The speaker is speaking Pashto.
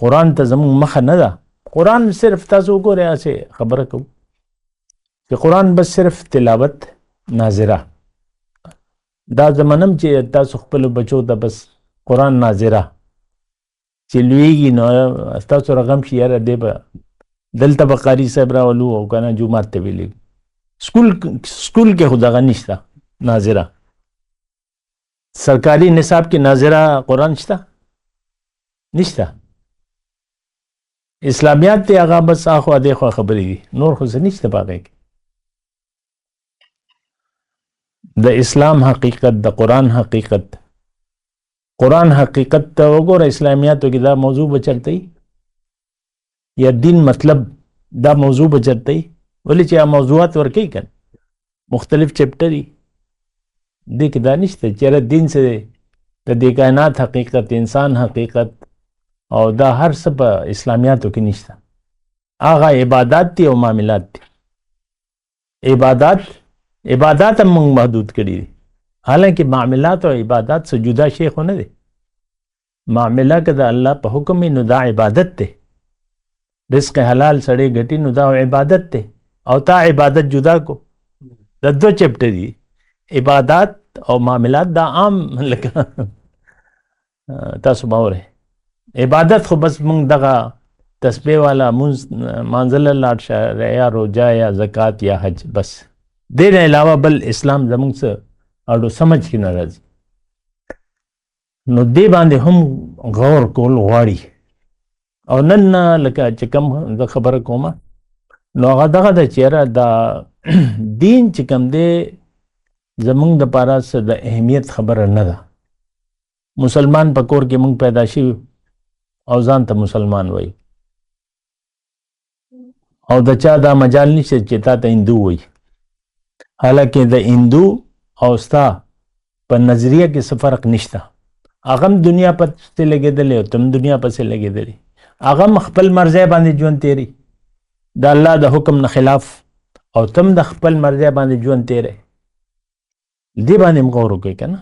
قرآن ته زموږ مخه نه ده. قرآن صرف تاسو وګورئ هسې خبره کوو چې قرآن بس صرف تلاوت ناظره. دا زمانم چې تاسو خپلو بچو ته بس قرآن ناظره چې لویږي نو تاسو رغم شي یاره دی به دلته به قاري صاحب راولو او که نه جومات ته ویلېږو. سکول کې خو دغه نشته ناظره. سرکاري نصاب کې ناظره قرآن شته نشته. اسلامیات دی هغه بس اخوا دېخوا خبرې دي، نور خو څه نشته په هغې کې. د اسلام حقیقت، د قرآن حقیقت، قرآن حقیقت ته وګوره. اسلامیاتو کې دا موضوع به چرته وي یا دین مطلب دا موضوع به چرته وي، ولې چې موضوعات ورکوي که مختلف چپټر وي. دې کې دا نشته چېرې دین څه د دې کائنات حقیقت، انسان حقیقت او دا هر څه په اسلامیاتو کې نشته. هغه عبادات دي او معاملات دي. عبادات هم موږ محدود کړي دي، حالانکه معاملات او عبادات څه جدا شی خو نه دی. معامله که د الله په حکم نو دا عبادت دی. رزق حلال سړی ګټي نو دا عبادت دی، او تا عبادت جدا کو. د دو چپټر دي عبادات او معاملات. دا عام لکه تاسو باورئ عبادت خو بس موږ دغه تسبیح والا منزل لاړ شه یا روجا یا زکات یا حج، بس دې نه علاوه بل اسلام زموږ څه اړو سمجھ کې نه راځي. نو دې باندې هم غور کول غواړي. او نن لکه چې کوم زه خبره کومه نو هغه دغه د چېره دا دین چې کوم دی زموږ دپاره څه د اهمیت خبره نه ده. مسلمان په کور کې موږ پیدا شوي او ځان ته مسلمان وایي، او د چا دا مجال نشته چې تا ته هندو وایي، حالانکه د هندو او ستا په نظریه کې څه فرق نشته. هغه هم دنیا پسې لګېدلی او تم دنیا پسې لګېدلی. هغه هم خپل مرضی باندې ژوند تېري د الله د حکم نه خلاف، او تم د خپل مرضی باندې ژوند تېری. دې باندې هم غور وکړئ که نه.